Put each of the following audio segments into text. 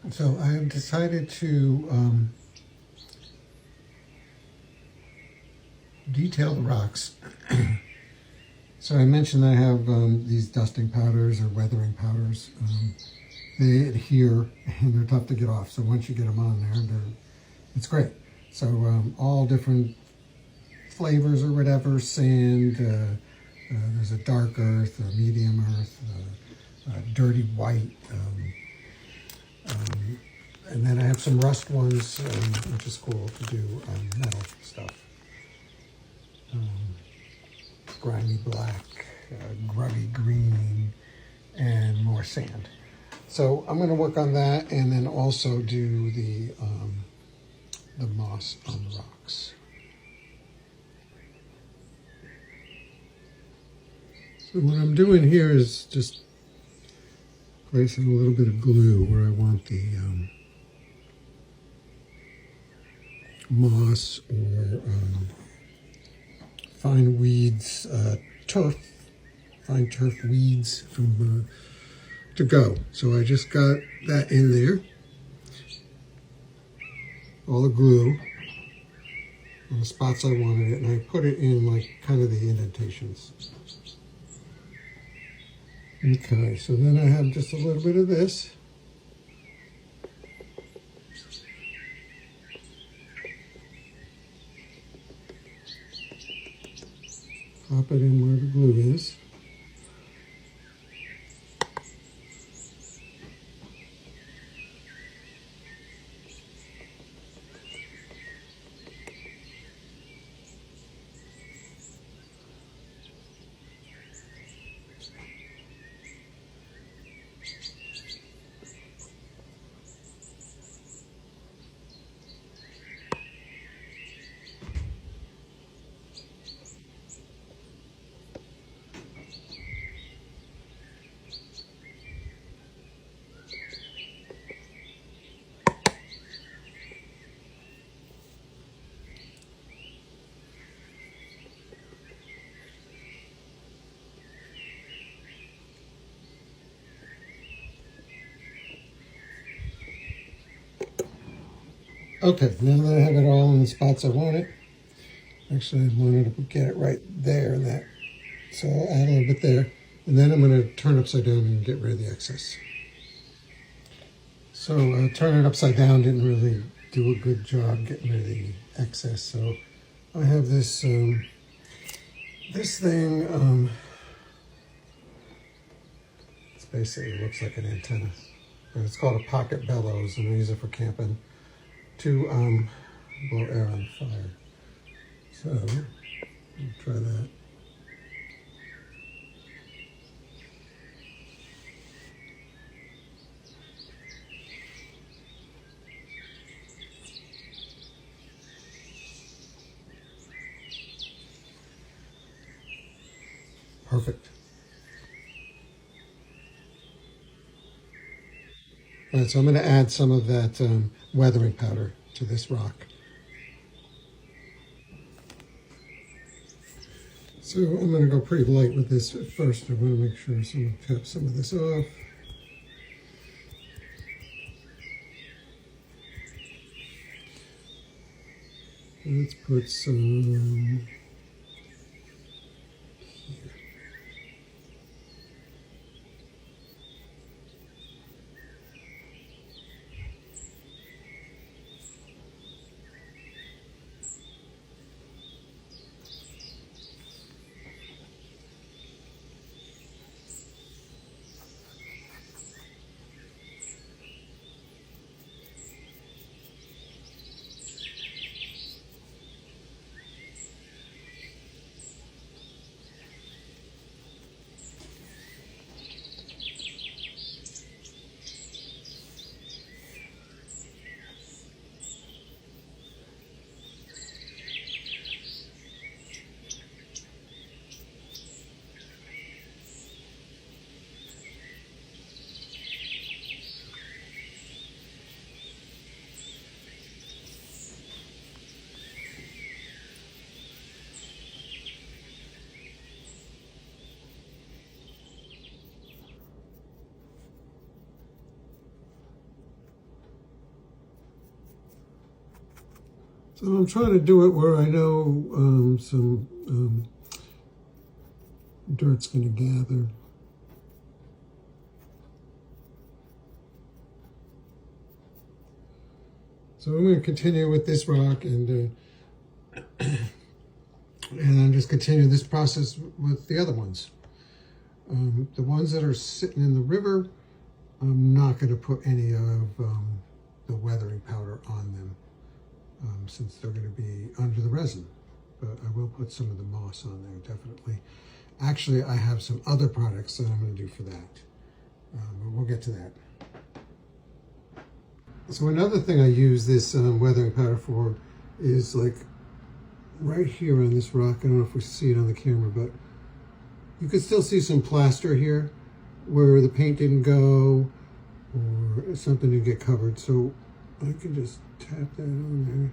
So I have decided to detail the rocks. So I mentioned I have these dusting powders or weathering powders. They adhere and they're tough to get off. So once you get them on there, it's great. So all different flavors or whatever, sand, there's a dark earth, a medium earth, dirty white, and then I have some rust ones, which is cool to do metal stuff. Grimy black, grubby green, and more sand. So I'm going to work on that, and then also do the moss on the rocks. So what I'm doing here is just placing a little bit of glue where I want the moss or fine weeds, fine turf weeds from to go. So I just got that in there, all the glue on the spots I wanted it, and I put it in like kind of the indentations. Okay, so then I have just a little bit of this. Pop it in where the glue is. Okay, now that I have it all in the spots I want it, actually I wanted to get it right there and that. So I'll add a little bit there, and then I'm going to turn it upside down and get rid of the excess. So turn it upside down didn't really do a good job getting rid of the excess. So I have this this thing. It's basically, it looks like an antenna, but it's called a pocket bellows, and I use it for camping to blow air on fire. So I'll try that. Perfect. All right, so I'm going to add some of that weathering powder to this rock. So I'm going to go pretty light with this at first. I want to make sure someone taps some of this off. Let's put some here. So I'm trying to do it where I know some dirt's going to gather. So I'm going to continue with this rock and then just continue this process with the other ones. The ones that are sitting in the river, I'm not going to put any of the weathering powder on them since they're going to be under the resin. But I will put some of the moss on there, definitely. Actually, I have some other products that I'm going to do for that. But we'll get to that. So another thing I use this weathering powder for is like right here on this rock. I don't know if we see it on the camera, but you can still see some plaster here where the paint didn't go or something didn't get covered. So I can just tap that on there.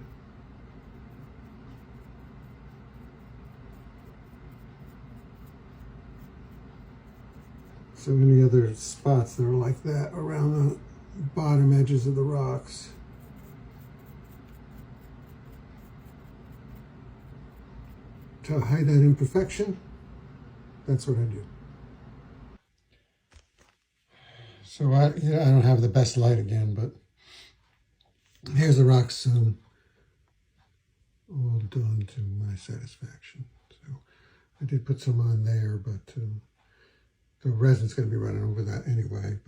So any other spots that are like that around the bottom edges of the rocks. To hide that imperfection, that's what I do. So I don't have the best light again, but here's the rocks all done to my satisfaction. So I did put some on there, but the resin's going to be running over that anyway.